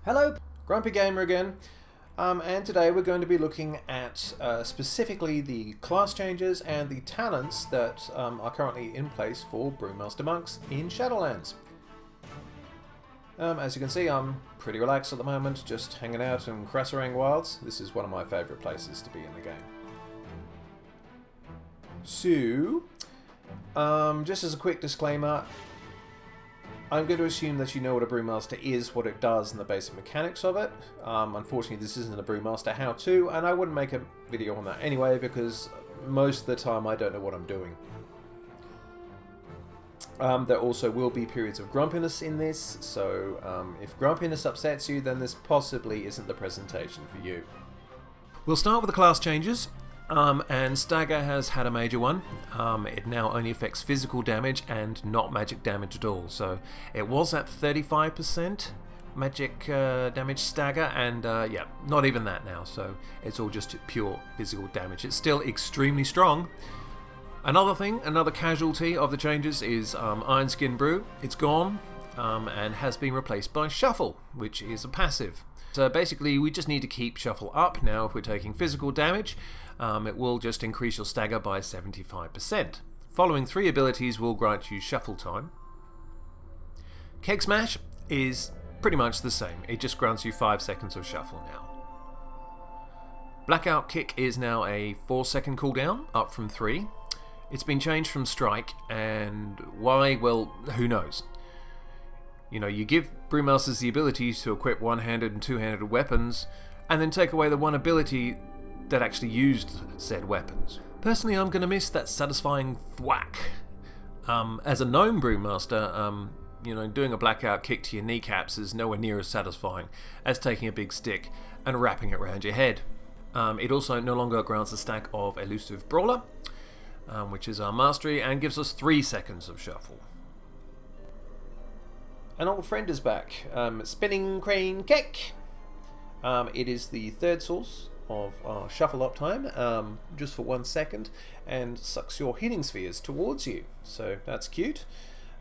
Hello, Grumpy Gamer again, and today we're going to be looking at specifically the class changes and the talents that are currently in place for Brewmaster monks in Shadowlands. As you can see, I'm pretty relaxed at the moment, just hanging out in Krasarang Wilds. This is one of my favourite places to be in the game. So, just as a quick disclaimer, I'm going to assume that you know what a Brewmaster is, what it does, and the basic mechanics of it. Unfortunately, this isn't a Brewmaster how-to, and I wouldn't make a video on that anyway, because most of the time I don't know what I'm doing. There also will be periods of grumpiness in this, so if grumpiness upsets you, then this possibly isn't the presentation for you. We'll start with the class changes. And Stagger has had a major one. It now only affects physical damage and not magic damage at all. So it was at 35% magic damage Stagger, and yeah, not even that now. So it's all just pure physical damage. It's still extremely strong. Another thing, another casualty of the changes is Iron Skin Brew. It's gone and has been replaced by Shuffle, which is a passive. So basically we just need to keep Shuffle up. Now if we're taking physical damage, it will just increase your stagger by 75%. Following 3 abilities will grant you shuffle time. Keg Smash is pretty much the same. It just grants you 5 seconds of shuffle now. Blackout Kick is now a 4-second cooldown, up from 3. It's been changed from Strike, and why? Well, who knows? You know, you give Brewmasters the ability to equip one-handed and two-handed weapons, and then take away the one ability that actually used said weapons. Personally, I'm going to miss that satisfying thwack. As a gnome Brewmaster, you know, doing a blackout kick to your kneecaps is nowhere near as satisfying as taking a big stick and wrapping it around your head. It also no longer grants a stack of Elusive Brawler, which is our mastery, and gives us 3 seconds of shuffle. An old friend is back, Spinning Crane Kick. It is the 3rd source of our shuffle up time, just for 1 second, and sucks your healing spheres towards you, so that's cute.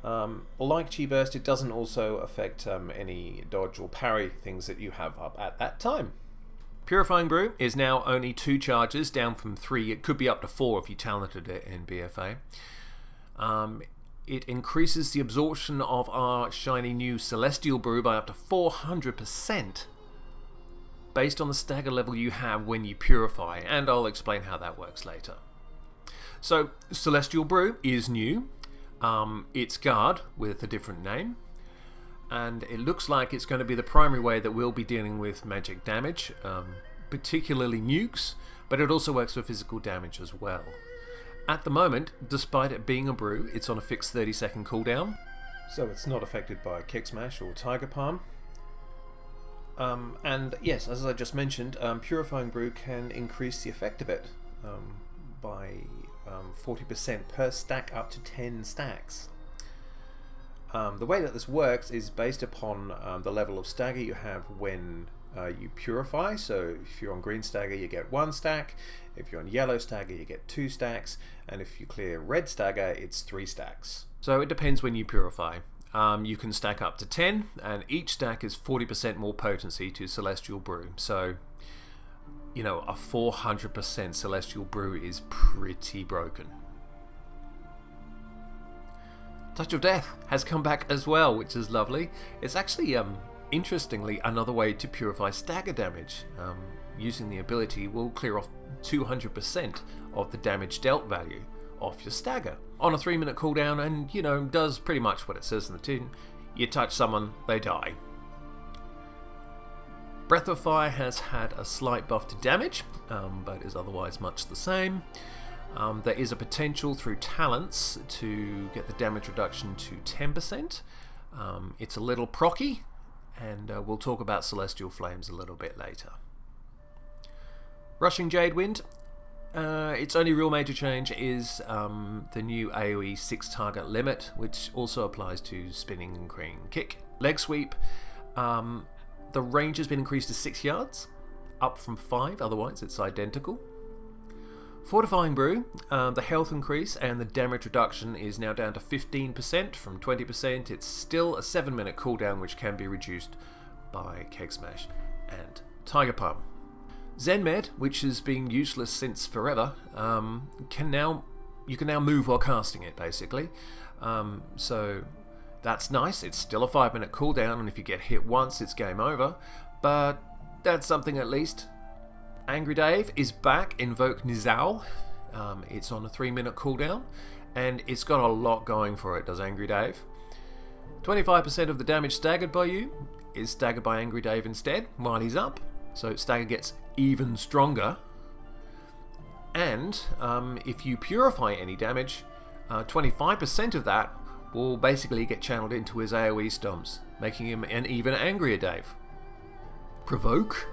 Like Chi Burst, it doesn't also affect any dodge or parry things that you have up at that time. Purifying Brew is now only 2 charges, down from 3. It could be up to 4 if you talented it in BFA. It increases the absorption of our shiny new Celestial Brew by up to 400%. Based on the stagger level you have when you purify, and I'll explain how that works later. So, Celestial Brew is new. It's Guard with a different name, and it looks like it's going to be the primary way that we'll be dealing with magic damage, particularly nukes, but it also works for physical damage as well. At the moment, despite it being a brew, it's on a fixed 30-second cooldown, so it's not affected by Kick Smash or Tiger Palm. And yes, as I just mentioned, Purifying Brew can increase the effect of it by 40% per stack, up to 10 stacks. The way that this works is based upon the level of stagger you have when you purify. So if you're on green stagger, you get 1 stack. If you're on yellow stagger, you get 2 stacks. And if you clear red stagger, it's 3 stacks. So it depends when you purify. You can stack up to 10, and each stack is 40% more potency to Celestial Brew. So, you know, a 400% Celestial Brew is pretty broken. Touch of Death has come back as well, which is lovely. It's actually, interestingly, another way to purify stagger damage. Using the ability will clear off 200% of the damage dealt value off your stagger on a 3-minute cooldown, and you know, does pretty much what it says in the tin. You touch someone, they die. Breath of Fire has had a slight buff to damage, but is otherwise much the same. There is a potential through talents to get the damage reduction to 10%. It's a little procky, and we'll talk about Celestial Flames a little bit later. Rushing Jade Wind. Its only real major change is the new AoE 6 target limit, which also applies to Spinning Crane Kick. Leg Sweep, the range has been increased to 6 yards, up from 5, otherwise it's identical. Fortifying Brew, the health increase and the damage reduction is now down to 15% from 20%. It's still a 7-minute cooldown, which can be reduced by Keg Smash and Tiger Palm. Zenmed, which has been useless since forever, you can now move while casting it, basically. So that's nice. It's still a 5-minute cooldown, and if you get hit once, it's game over. But that's something at least. Angry Dave is back. Invoke Nizal. It's on a 3-minute cooldown, and it's got a lot going for it, does Angry Dave. 25% of the damage staggered by you is staggered by Angry Dave instead while he's up, so stagger gets even stronger. And if you purify any damage, 25% of that will basically get channeled into his AoE stomps, making him an even angrier Dave. Provoke.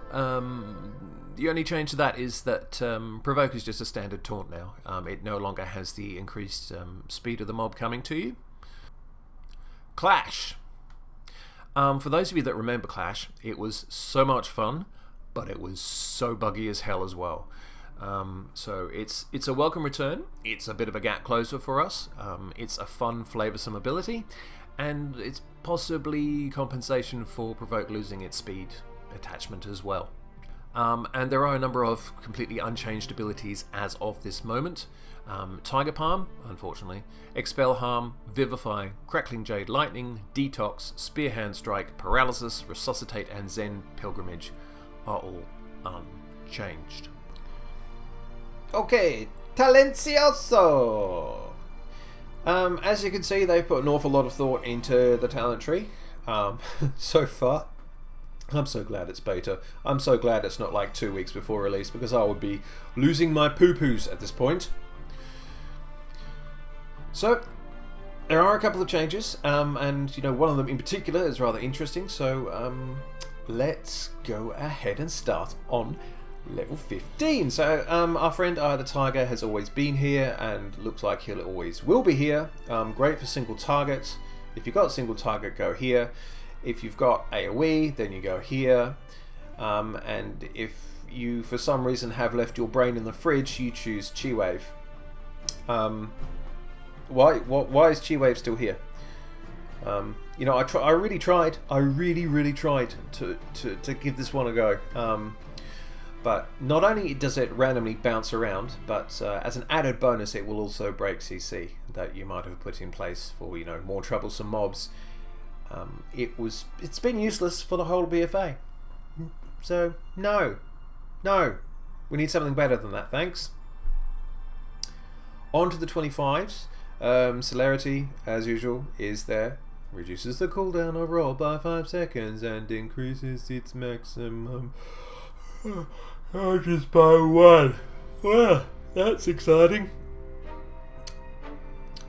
The only change to that is that Provoke is just a standard taunt now. It no longer has the increased speed of the mob coming to you. Clash. For those of you that remember Clash, it was so much fun, but it was so buggy as hell as well. So it's a welcome return. It's a bit of a gap closer for us. It's a fun, flavoursome ability, and it's possibly compensation for Provoke losing its speed attachment as well. And there are a number of completely unchanged abilities as of this moment. Tiger Palm, unfortunately, Expel Harm, Vivify, Crackling Jade Lightning, Detox, Spear Hand Strike, Paralysis, Resuscitate, and Zen Pilgrimage are all unchanged. Okay, Talencioso! As you can see, they've put an awful lot of thought into the talent tree so far. I'm so glad it's beta. I'm so glad it's not like 2 weeks before release, because I would be losing my poo-poos at this point. So, there are a couple of changes, and one of them in particular is rather interesting, so let's go ahead and start on level 15. So, our friend Eye of the Tiger has always been here, and looks like he always will be here. Great for single targets. If you've got a single target, go here. If you've got AoE, then you go here. And if you, for some reason, have left your brain in the fridge, you choose Chi Wave. Why is Chi Wave still here? I really tried. I really tried to give this one a go. But not only does it randomly bounce around, but as an added bonus, it will also break CC that you might have put in place for more troublesome mobs. It's been useless for the whole BFA. So no, we need something better than that. Thanks. On to the 25s. Celerity, as usual, is there. Reduces the cooldown overall by 5 seconds and increases its maximum charges by 1. Well, that's exciting.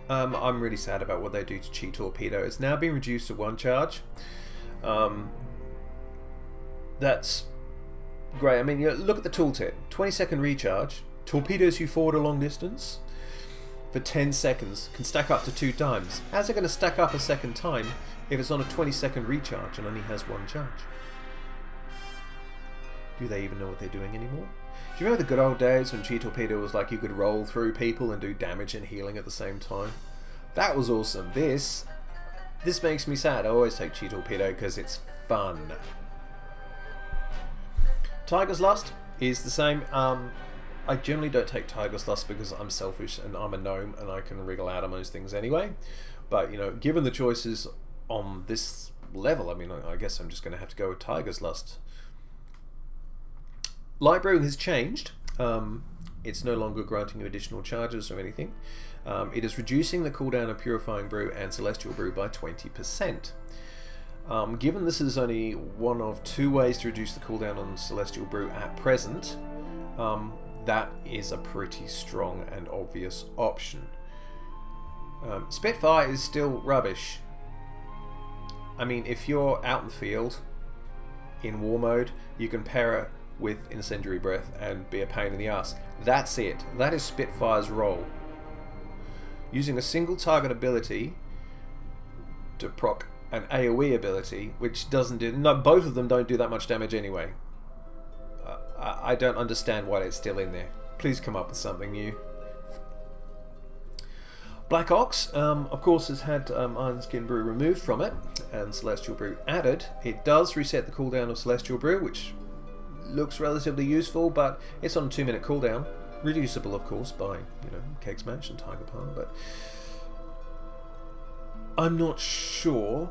I'm really sad about what they do to Chi Torpedo. It's now been reduced to 1 charge. That's great. I mean, look at the tooltip. 20-second recharge. Torpedoes you forward a long distance for 10 seconds. Can stack up to 2 times. How's it going to stack up a second time if it's on a 20-second recharge and only has 1 charge? Do they even know what they're doing anymore? Do you remember the good old days when Chi Torpedo was like you could roll through people and do damage and healing at the same time? That was awesome. This makes me sad. I always take Chi Torpedo because it's fun. Tiger's Lust is the same. I generally don't take Tiger's Lust because I'm selfish and I'm a gnome and I can wriggle out of most things anyway. But, given the choices on this level, I mean, I guess I'm just going to have to go with Tiger's Lust. Light Brew has changed. It's no longer granting you additional charges or anything. It is reducing the cooldown of Purifying Brew and Celestial Brew by 20%. Given this is only one of 2 ways to reduce the cooldown on Celestial Brew at present, that is a pretty strong and obvious option. Spitfire is still rubbish. I mean, if you're out in the field in war mode, you can pair it with Incendiary Breath and be a pain in the ass. That's it. That is Spitfire's role. Using a single target ability to proc an AoE ability, which doesn't do... No, both of them don't do that much damage anyway. I don't understand why it's still in there. Please come up with something new. Black Ox, of course, has had Iron Skin Brew removed from it and Celestial Brew added. It does reset the cooldown of Celestial Brew, which looks relatively useful, but it's on a 2-minute cooldown. Reducible, of course, by, you know, Keg Smash and Tiger Palm, but I'm not sure,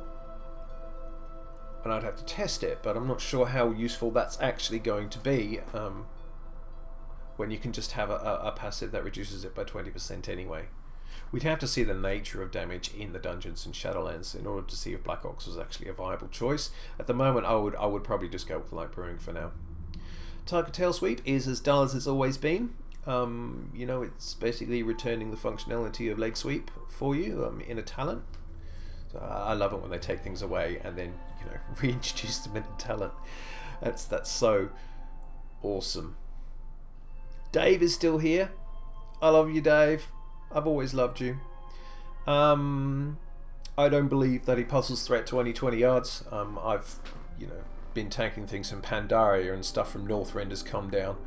and I'd have to test it, but I'm not sure how useful that's actually going to be when you can just have a passive that reduces it by 20% anyway. We'd have to see the nature of damage in the dungeons in Shadowlands in order to see if Black Ox was actually a viable choice. At the moment, I would probably just go with Light Brewing for now. Tiger Tail Sweep is as dull as it's always been. You know, it's basically returning the functionality of Leg Sweep for you in a talent. So I love it when they take things away and then, you know, reintroduce them in a talent. That's so awesome. Dave is still here. I love you, Dave. I've always loved you. I don't believe that he puzzles threat to only 20 yards. I've, you know, been tanking things from Pandaria and stuff from Northrend has come down.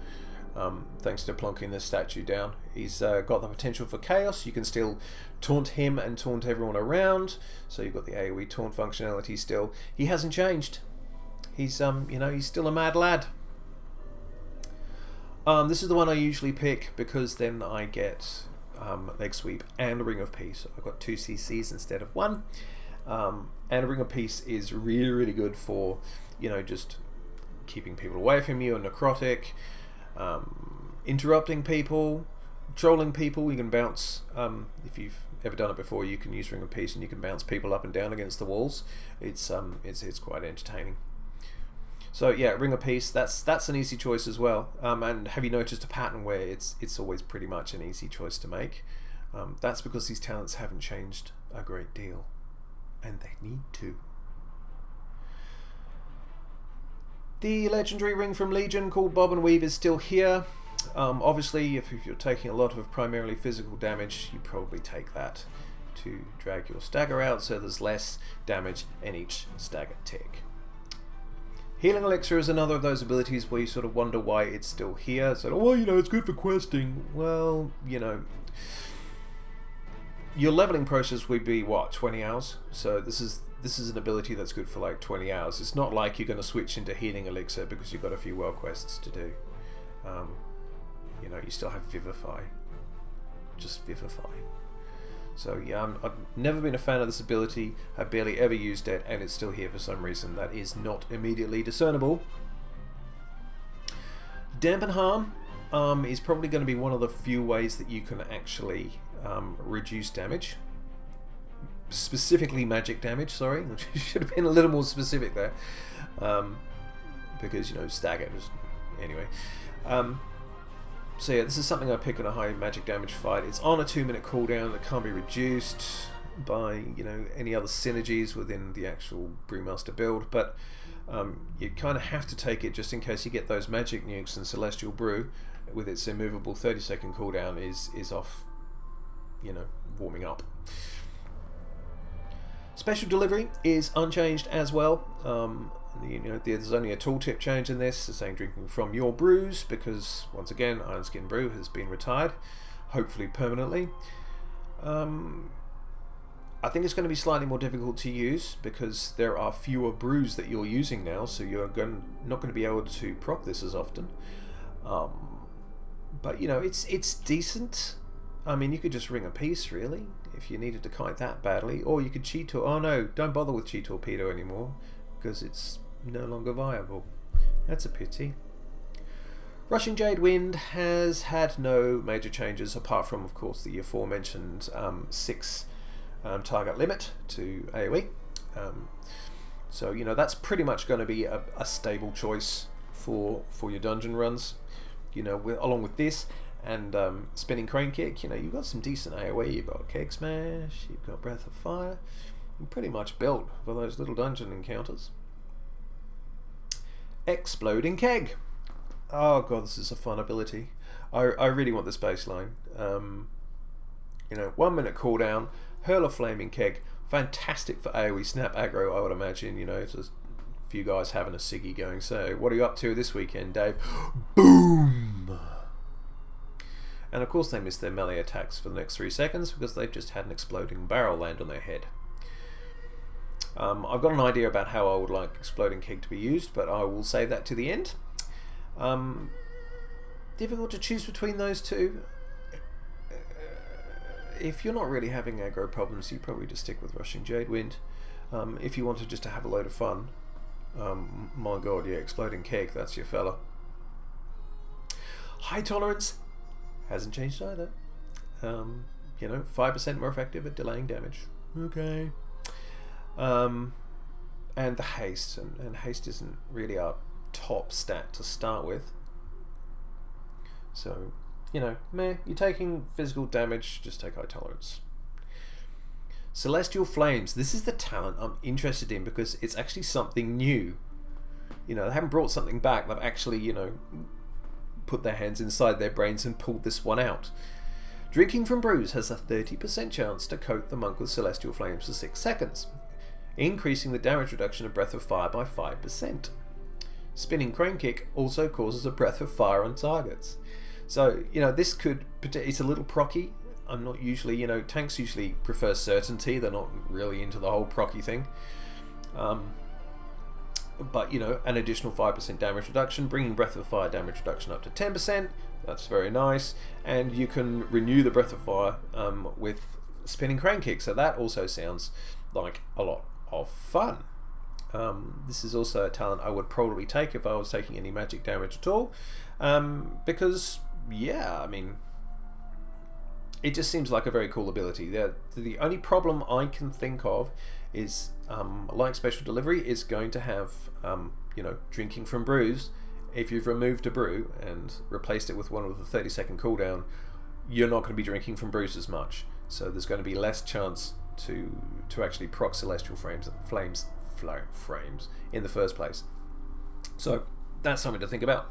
Thanks to plonking this statue down. He's got the potential for chaos. You can still taunt him and taunt everyone around. So you've got the AoE taunt functionality still. He hasn't changed. He's you know, he's still a mad lad. This is the one I usually pick because then I get Leg Sweep and Ring of Peace. I've got 2 CCs instead of 1. And Ring of Peace is really, really good for, you know, just keeping people away from you and necrotic. Interrupting people, trolling people. You can bounce, if you've ever done it before, you can use Ring of Peace and you can bounce people up and down against the walls. It's quite entertaining. So yeah, Ring of Peace, that's an easy choice as well. And have you noticed a pattern where it's always pretty much an easy choice to make? That's because these talents haven't changed a great deal, and they need to. The legendary ring from Legion called Bob and Weave is still here. Obviously, if you're taking a lot of primarily physical damage, you probably take that to drag your stagger out, so there's less damage in each stagger tick. Healing Elixir is another of those abilities where you sort of wonder why it's still here. So, well, you know, it's good for questing. Well, you know, your leveling process would be, what, 20 hours? So this is an ability that's good for like 20 hours. It's not like you're going to switch into Healing Elixir because you've got a few world quests to do. You know, you still have Vivify. Just Vivify. So yeah, I've never been a fan of this ability. I've barely ever used it, and it's still here for some reason that is not immediately discernible. Dampen Harm is probably going to be one of the few ways that you can actually reduce damage. Specifically magic damage, sorry. Which should have been a little more specific there. Because, you know, stagger. Anyway. So yeah, this is something I pick on a high magic damage fight. It's on a 2-minute cooldown that can't be reduced by, you know, any other synergies within the actual Brewmaster build, but you kind of have to take it just in case you get those magic nukes, and Celestial Brew with its immovable 30-second cooldown is off, you know, warming up. Special Delivery is unchanged as well. You know, there's only a tooltip change in this, saying drinking from your brews, because once again, Iron Skin Brew has been retired, hopefully permanently. I think it's going to be slightly more difficult to use because there are fewer brews that you're using now, so you're not going to be able to proc this as often. But you know, it's decent. I mean, you could just Ring a Piece really if you needed to kite that badly, or you could cheat. Oh no, don't bother with Cheat Torpedo anymore because it's no longer viable. That's a pity. Rushing Jade Wind has had no major changes apart from, of course, the aforementioned 6 target limit to AoE. So you know, that's pretty much going to be a stable choice for your dungeon runs. You know, along with this and Spinning Crane Kick, you know, you've got some decent AoE. You've got Keg Smash, you've got Breath of Fire. You're pretty much built for those little dungeon encounters. Exploding Keg. Oh god, this is a fun ability. I really want this baseline. You know, 1 minute cooldown, hurl a flaming keg. Fantastic for AoE snap aggro, I would imagine. You know, it's just a few guys having a ciggy going, so what are you up to this weekend, Dave? Boom! And of course they miss their melee attacks for the next 3 seconds because they've just had an exploding barrel land on their head. I've got an idea about how I would like Exploding Keg to be used, but I will save that to the end. Difficult to choose between those two. If you're not really having aggro problems, you probably just stick with Rushing Jadewind. If you wanted just to have a load of fun, my god, yeah, Exploding Keg, that's your fella. High Tolerance hasn't changed either. You know, 5% more effective at delaying damage. Okay. And the haste, and haste isn't really our top stat to start with. So, you know, meh, you're taking physical damage, just take High Tolerance. Celestial Flames. This is the talent I'm interested in because it's actually something new. You know, they haven't brought something back. They've actually, you know, put their hands inside their brains and pulled this one out. Drinking from brews has a 30% chance to coat the monk with Celestial Flames for 6 seconds, increasing the damage reduction of Breath of Fire by 5%. Spinning Crane Kick also causes a Breath of Fire on targets. So, you know, this could, it's a little procky. I'm not usually, you know, tanks usually prefer certainty. They're not really into the whole procky thing. But, you know, an additional 5% damage reduction, bringing Breath of Fire damage reduction up to 10%. That's very nice. And you can renew the Breath of Fire with Spinning Crane Kick. So that also sounds like a lot of fun. This is also a talent I would probably take if I was taking any magic damage at all. Because, yeah, I mean, it just seems like a very cool ability. The only problem I can think of is, like Special Delivery, is going to have, you know, drinking from brews. If you've removed a brew and replaced it with one with a 30-second cooldown, you're not going to be drinking from brews as much. So there's going to be less chance to actually proc Celestial Flames in the first place. So that's something to think about.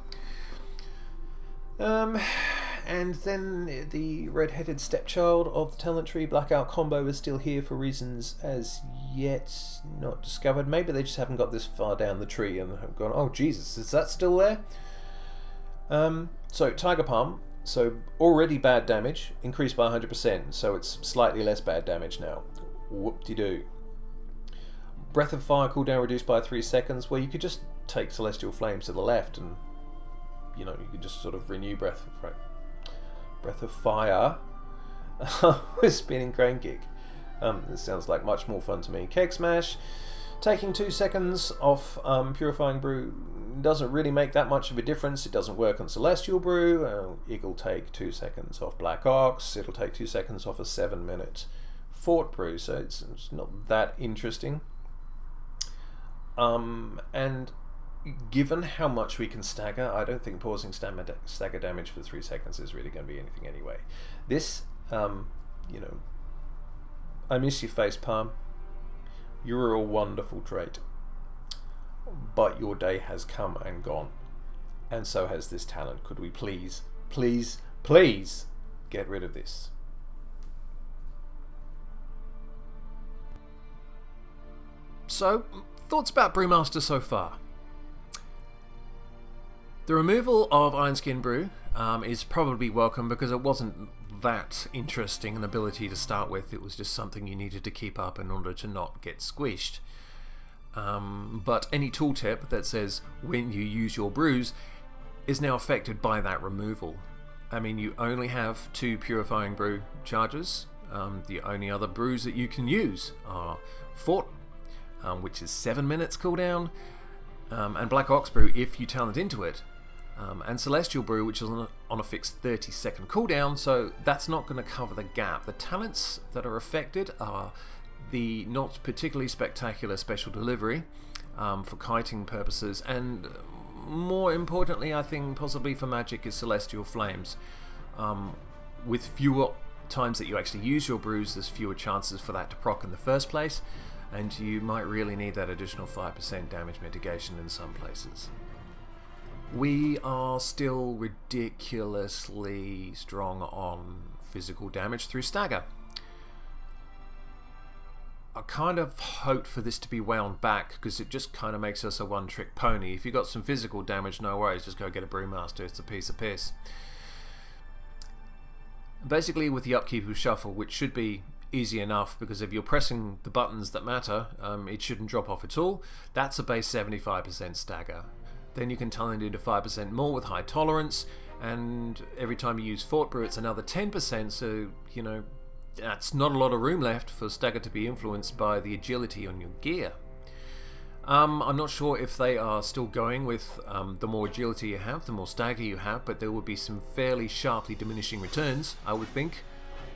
And then the red-headed stepchild of the talent tree, Blackout Combo, is still here for reasons as yet not discovered. Maybe they just haven't got this far down the tree and have gone, oh Jesus, is that still there? So Tiger Palm, so already bad damage, increased by 100%, so it's slightly less bad damage now. Whoop-de-doo. Breath of Fire cooldown reduced by 3 seconds, where you could just take Celestial Flames to the left and, you know, you could just sort of renew Breath of Fire with Spinning Crane Kick. This sounds like much more fun to me. Keg Smash, taking 2 seconds off Purifying Brew doesn't really make that much of a difference. It doesn't work on Celestial Brew. It'll take 2 seconds off Black Ox. It'll take 2 seconds off a 7-minute Fort Brew, so it's not that interesting. And given how much we can stagger, I don't think pausing stagger damage for 3 seconds is really going to be anything anyway. This, you know, I miss you, Facepalm. You're a wonderful trait. But your day has come and gone. And so has this talent. Could we please, please, please get rid of this? So, thoughts about Brewmaster so far? The removal of Ironskin Brew is probably welcome because it wasn't that interesting an ability to start with. It was just something you needed to keep up in order to not get squished. But any tooltip that says when you use your brews is now affected by that removal. I mean, you only have 2 Purifying Brew charges. The only other brews that you can use are Fort, which is 7 minutes cooldown, and Black Ox Brew if you talent into it, and Celestial Brew, which is on a fixed 30-second cooldown, so that's not going to cover the gap. The talents that are affected are the not particularly spectacular Special Delivery for kiting purposes, and more importantly, I think possibly for magic, is Celestial Flames. With fewer times that you actually use your brews, there's fewer chances for that to proc in the first place, and you might really need that additional 5% damage mitigation in some places. We are still ridiculously strong on physical damage through stagger. I kind of hoped for this to be wound back because it just kind of makes us a one-trick pony. If you got some physical damage, no worries, just go get a Brewmaster, it's a piece of piss. basically with the upkeep of Shuffle, which should be easy enough because if you're pressing the buttons that matter, it shouldn't drop off at all. That's a base 75% stagger. Then you can turn it into 5% more with High Tolerance, and every time you use Fort Brew it's another 10%, so you know that's not a lot of room left for stagger to be influenced by the agility on your gear. I'm not sure if they are still going with the more agility you have, the more stagger you have, but there would be some fairly sharply diminishing returns, I would think,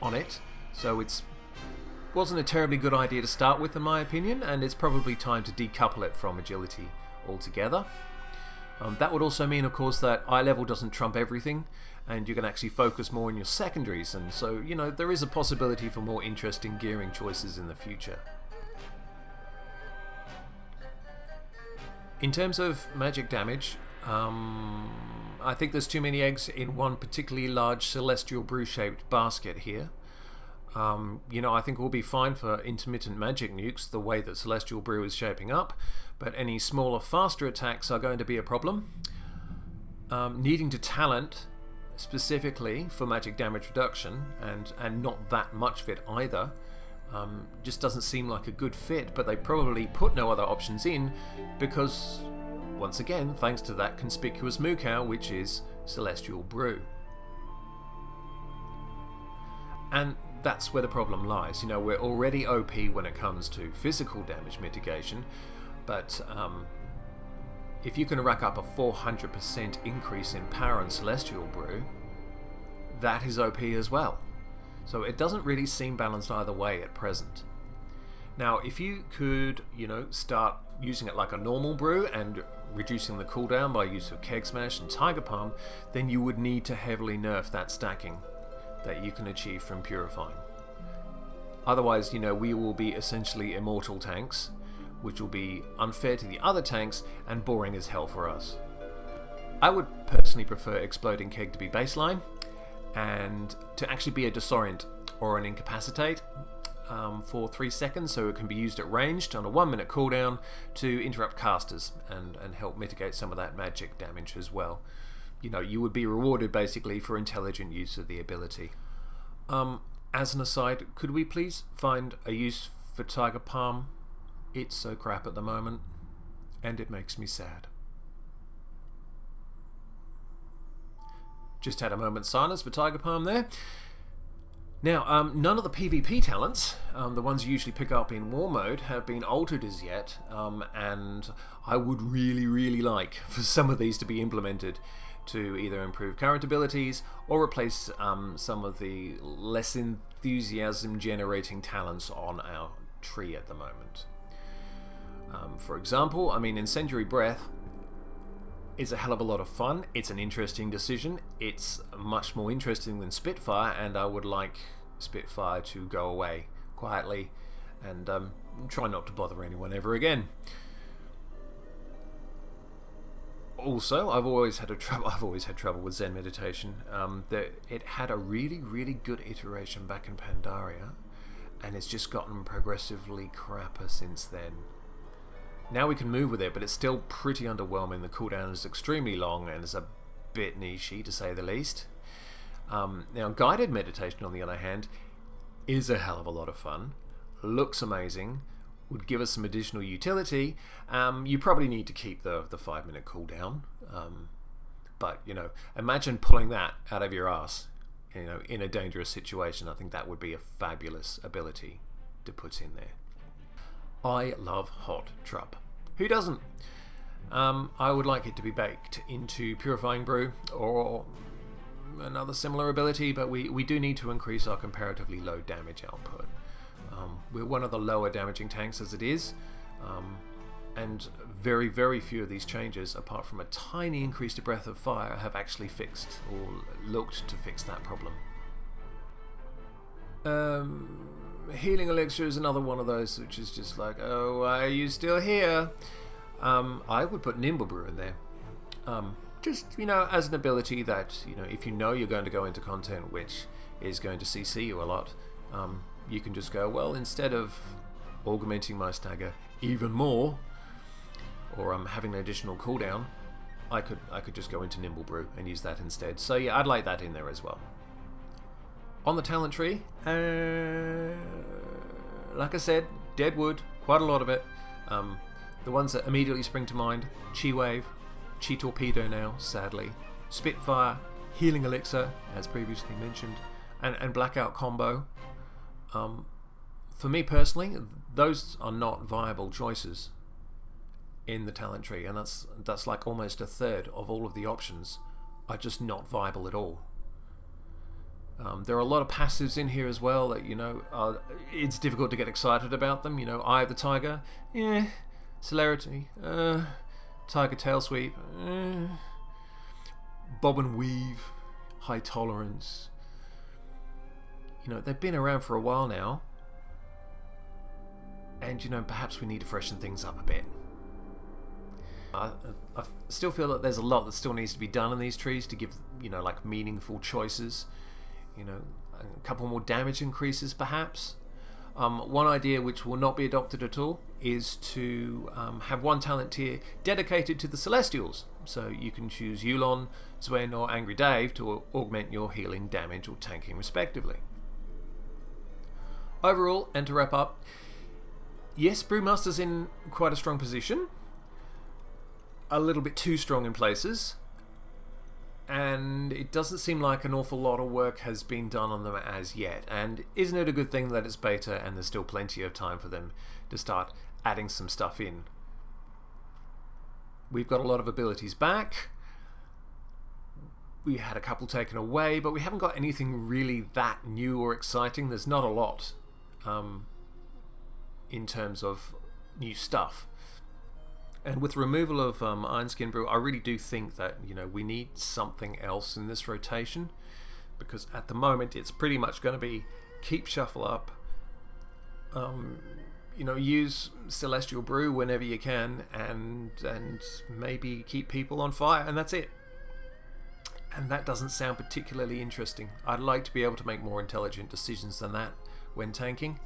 on it. So it wasn't a terribly good idea to start with, in my opinion, and it's probably time to decouple it from agility altogether. That would also mean, of course, that eye level doesn't trump everything, and you can actually focus more on your secondaries, and so, you know, there is a possibility for more interesting gearing choices in the future. In terms of magic damage, I think there's too many eggs in one particularly large Celestial Brew shaped basket here. You know, I think we'll be fine for intermittent magic nukes the way that Celestial Brew is shaping up, but any smaller, faster attacks are going to be a problem. Needing to talent specifically for magic damage reduction, and not that much of it either, just doesn't seem like a good fit, but they probably put no other options in because, once again, thanks to that conspicuous moo cow, which is Celestial Brew. And that's where the problem lies. You know, we're already OP when it comes to physical damage mitigation, but if you can rack up a 400% increase in power on Celestial Brew, that is OP as well. So it doesn't really seem balanced either way at present. Now, if you could, you know, start using it like a normal brew and reducing the cooldown by use of Keg Smash and Tiger Palm, then you would need to heavily nerf that stacking that you can achieve from purifying. Otherwise, you know, we will be essentially immortal tanks, which will be unfair to the other tanks and boring as hell for us. I would personally prefer Exploding Keg to be baseline, and to actually be a disorient or an incapacitate for 3 seconds, so it can be used at ranged on a 1-minute cooldown to interrupt casters and help mitigate some of that magic damage as well. You know, you would be rewarded basically for intelligent use of the ability. As an aside, could we please find a use for Tiger Palm? It's so crap at the moment, and it makes me sad. Just had a moment's silence for Tiger Palm there. Now, none of the PvP talents, the ones you usually pick up in War Mode, have been altered as yet, and I would really like for some of these to be implemented to either improve current abilities or replace some of the less enthusiasm generating talents on our tree at the moment. For example, I mean, Incendiary Breath is a hell of a lot of fun. It's an interesting decision. It's much more interesting than Spitfire, and I would like Spitfire to go away quietly and try not to bother anyone ever again. Also, I've always had trouble with Zen meditation. It had a really good iteration back in Pandaria, and it's just gotten progressively crapper since then. Now we can move with it, but it's still pretty underwhelming. The cooldown is extremely long and is a bit nichey, to say the least. Now, guided meditation, on the other hand, is a hell of a lot of fun. Looks amazing. Would give us some additional utility. You probably need to keep the 5-minute cooldown. But, you know, imagine pulling that out of your ass, you know, in a dangerous situation. I think that would be a fabulous ability to put in there. I love Hot Trub. Who doesn't? I would like it to be baked into Purifying Brew or another similar ability, but we do need to increase our comparatively low damage output. We're one of the lower damaging tanks as it is, and very few of these changes, apart from a tiny increase to Breath of Fire, have actually fixed or looked to fix that problem. Healing Elixir is another one of those which is just like, oh, why are you still here? I would put Nimble Brew in there. Just, you know, as an ability that, you know, if you know you're going to go into content which is going to CC you a lot, you can just go, well, instead of augmenting my stagger even more, or having an additional cooldown, I could just go into Nimble Brew and use that instead. So yeah, I'd like that in there as well. On the talent tree, like I said, Deadwood, quite a lot of it. The ones that immediately spring to mind: Chi Wave, Chi Torpedo now, sadly, Spitfire, Healing Elixir, as previously mentioned, and Blackout Combo. For me personally, those are not viable choices in the talent tree, and that's like almost a third of all of the options are just not viable at all. There are a lot of passives in here as well that, it's difficult to get excited about them. Eye of the Tiger, Celerity, Tiger Tail Sweep, Bob and Weave, High Tolerance. They've been around for a while now, and perhaps we need to freshen things up a bit. I still feel that there's a lot that still needs to be done in these trees to give like meaningful choices. A couple more damage increases perhaps. One idea which will not be adopted at all is to have one talent tier dedicated to the Celestials, so you can choose Yulon, Zwen or Angry Dave to augment your healing, damage or tanking respectively. Overall, and to wrap up, yes, Brewmaster's in quite a strong position, a little bit too strong in places, and it doesn't seem like an awful lot of work has been done on them as yet. And isn't it a good thing that it's beta and there's still plenty of time for them to start adding some stuff in? We've got a lot of abilities back. We had a couple taken away, but we haven't got anything really that new or exciting. There's not a lot in terms of new stuff. And with removal of Ironskin Brew, I really do think that we need something else in this rotation, because at the moment it's pretty much going to be keep Shuffle up, use Celestial Brew whenever you can, and maybe keep people on fire, and that's it. And that doesn't sound particularly interesting. I'd like to be able to make more intelligent decisions than that when tanking.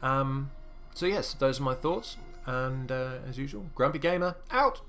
So yes, those are my thoughts. And as usual, Grumpy Gamer out!